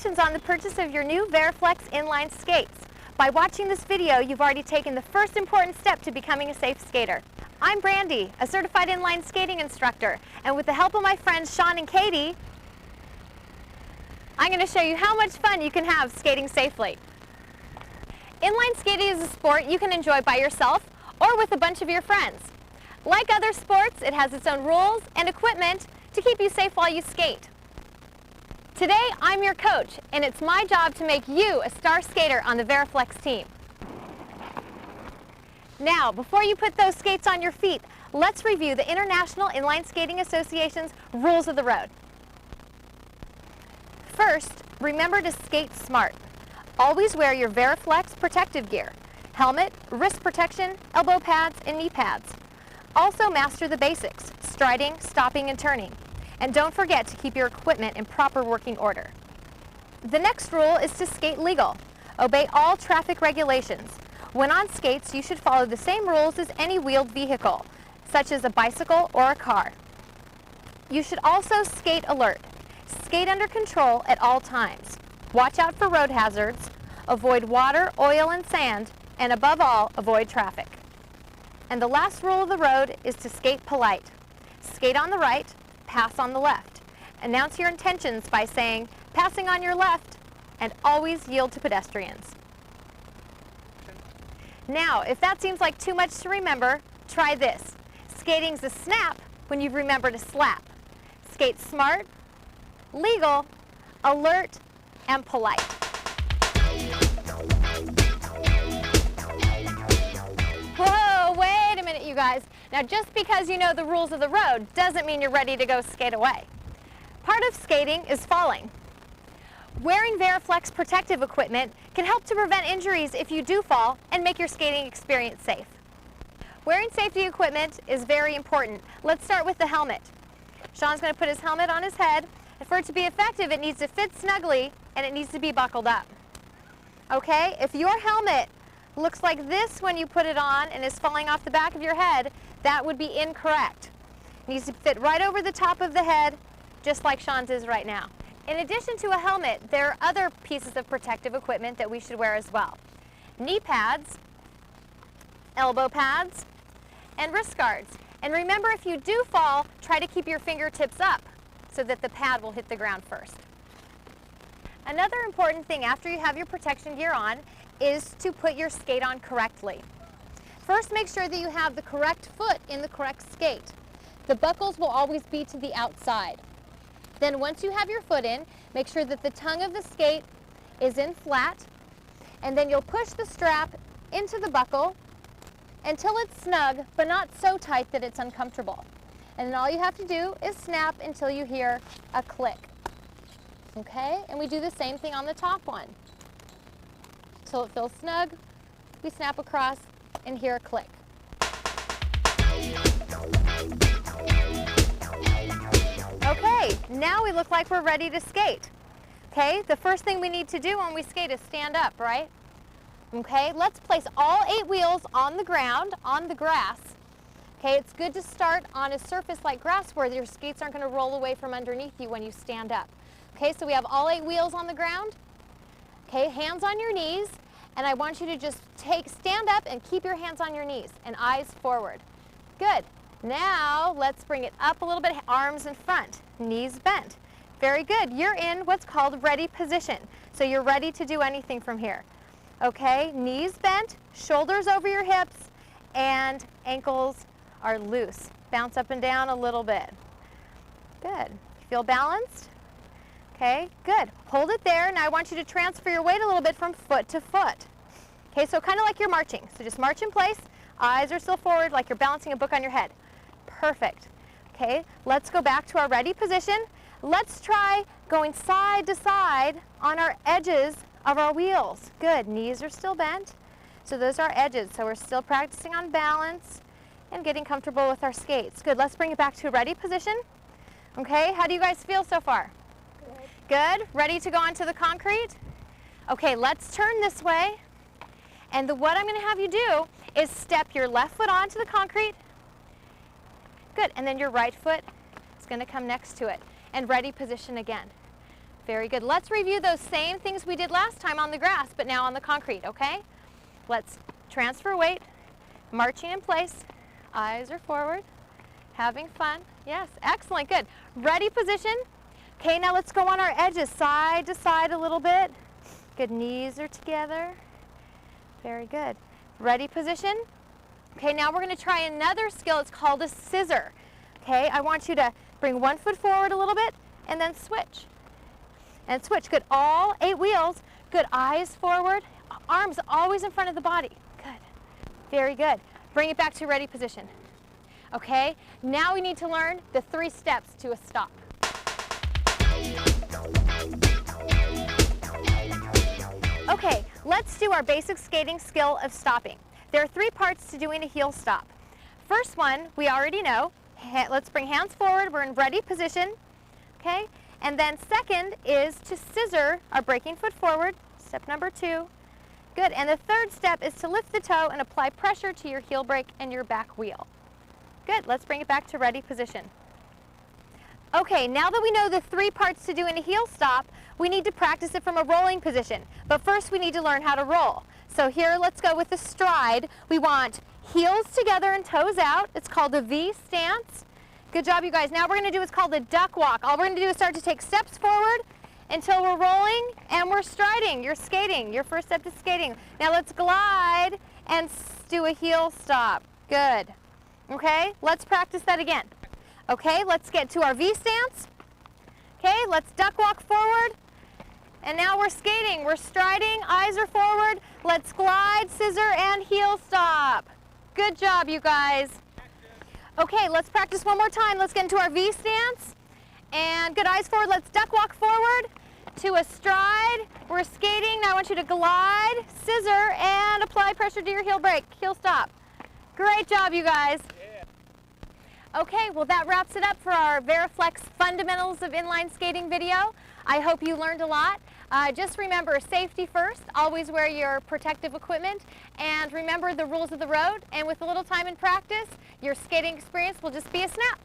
Congratulations on the purchase of your new Veriflex inline skates. By watching this video, you've already taken the first important step to becoming a safe skater. I'm Brandy, a certified inline skating instructor, and with the help of my friends Sean and Katie, I'm going to show you how much fun you can have skating safely. Inline skating is a sport you can enjoy by yourself or with a bunch of your friends. Like other sports, it has its own rules and equipment to keep you safe while you skate. Today, I'm your coach, and it's my job to make you a star skater on the Veriflex team. Now, before you put those skates on your feet, let's review the International Inline Skating Association's rules of the road. First, remember to skate smart. Always wear your Veriflex protective gear: helmet, wrist protection, elbow pads, and knee pads. Also master the basics: striding, stopping, and turning. And don't forget to keep your equipment in proper working order. The next rule is to skate legal. Obey all traffic regulations. When on skates, you should follow the same rules as any wheeled vehicle, such as a bicycle or a car. You should also skate alert. Skate under control at all times. Watch out for road hazards. Avoid water, oil, and sand. And above all, avoid traffic. And the last rule of the road is to skate polite. Skate on the right, pass on the left. Announce your intentions by saying, "Passing on your left," and always yield to pedestrians. Now, if that seems like too much to remember, try this. Skating's a snap when you remember to slap. Skate smart, legal, alert, and polite. Whoa, wait a minute, you guys. Now, just because you know the rules of the road doesn't mean you're ready to go skate away. Part of skating is falling. Wearing Veriflex protective equipment can help to prevent injuries if you do fall and make your skating experience safe. Wearing safety equipment is very important. Let's start with the helmet. Sean's going to put his helmet on his head, and for it to be effective, it needs to fit snugly and it needs to be buckled up. Okay, if your helmet looks like this when you put it on and is falling off the back of your head, that would be incorrect. It needs to fit right over the top of the head, just like Sean's is right now. In addition to a helmet, there are other pieces of protective equipment that we should wear as well. Knee pads, elbow pads, and wrist guards. And remember, if you do fall, try to keep your fingertips up so that the pad will hit the ground first. Another important thing after you have your protection gear on is to put your skate on correctly. First, make sure that you have the correct foot in the correct skate. The buckles will always be to the outside. Then once you have your foot in, make sure that the tongue of the skate is in flat, and then you'll push the strap into the buckle until it's snug, but not so tight that it's uncomfortable. And then all you have to do is snap until you hear a click. Okay, and we do the same thing on the top one. Till it feels snug, we snap across and hear a click. Okay, now we look like we're ready to skate. Okay, the first thing we need to do when we skate is stand up, right? Okay, let's place all 8 wheels on the ground, on the grass. Okay, it's good to start on a surface like grass where your skates aren't going to roll away from underneath you when you stand up. Okay, so we have all 8 wheels on the ground. Okay, hands on your knees, and I want you to just stand up and keep your hands on your knees and eyes forward. Good. Now, let's bring it up a little bit, arms in front, knees bent. Very good. You're in what's called ready position. So you're ready to do anything from here. Okay, knees bent, shoulders over your hips, and ankles are loose. Bounce up and down a little bit. Good. Feel balanced? Okay, good. Hold it there. Now I want you to transfer your weight a little bit from foot to foot. Okay, so kind of like you're marching. So just march in place. Eyes are still forward like you're balancing a book on your head. Perfect. Okay, let's go back to our ready position. Let's try going side to side on our edges of our wheels. Good. Knees are still bent. So those are our edges. So we're still practicing on balance and getting comfortable with our skates. Good. Let's bring it back to a ready position. Okay, how do you guys feel so far? Good. Ready to go onto the concrete? Okay, let's turn this way. And what I'm going to have you do is step your left foot onto the concrete. Good. And then your right foot is going to come next to it. And ready position again. Very good. Let's review those same things we did last time on the grass, but now on the concrete, okay? Let's transfer weight, marching in place, eyes are forward, having fun. Yes, excellent, good. Ready position. Okay, now let's go on our edges, side to side a little bit. Good, knees are together. Very good. Ready position. Okay, now we're going to try another skill. It's called a scissor. Okay, I want you to bring one foot forward a little bit and then switch. And switch. Good. All 8 wheels. Good. Eyes forward. Arms always in front of the body. Good. Very good. Bring it back to ready position. Okay, now we need to learn the 3 steps to a stop. Okay, let's do our basic skating skill of stopping. There are 3 parts to doing a heel stop. First one, we already know. Let's bring hands forward. We're in ready position. Okay, and then second is to scissor our breaking foot forward. Step number 2. Good, and the third step is to lift the toe and apply pressure to your heel brake and your back wheel. Good, let's bring it back to ready position. Okay, now that we know the 3 parts to doing a heel stop, we need to practice it from a rolling position. But first we need to learn how to roll. So here, let's go with the stride. We want heels together and toes out. It's called a V stance. Good job, you guys. Now we're going to do what's called a duck walk. All we're going to do is start to take steps forward until we're rolling and we're striding. You're skating. Your first step is skating. Now let's glide and do a heel stop. Good. Okay, let's practice that again. Okay, let's get to our V stance. Okay, let's duck walk forward. And now we're skating. We're striding, eyes are forward. Let's glide, scissor, and heel stop. Good job, you guys. Okay, let's practice one more time. Let's get into our V stance. And good, eyes forward. Let's duck walk forward to a stride. We're skating. Now I want you to glide, scissor, and apply pressure to your heel brake. Heel stop. Great job, you guys. Okay, well that wraps it up for our Variflex Fundamentals of Inline Skating video. I hope you learned a lot. Just remember, safety first, always wear your protective equipment, and remember the rules of the road, and with a little time and practice, your skating experience will just be a snap.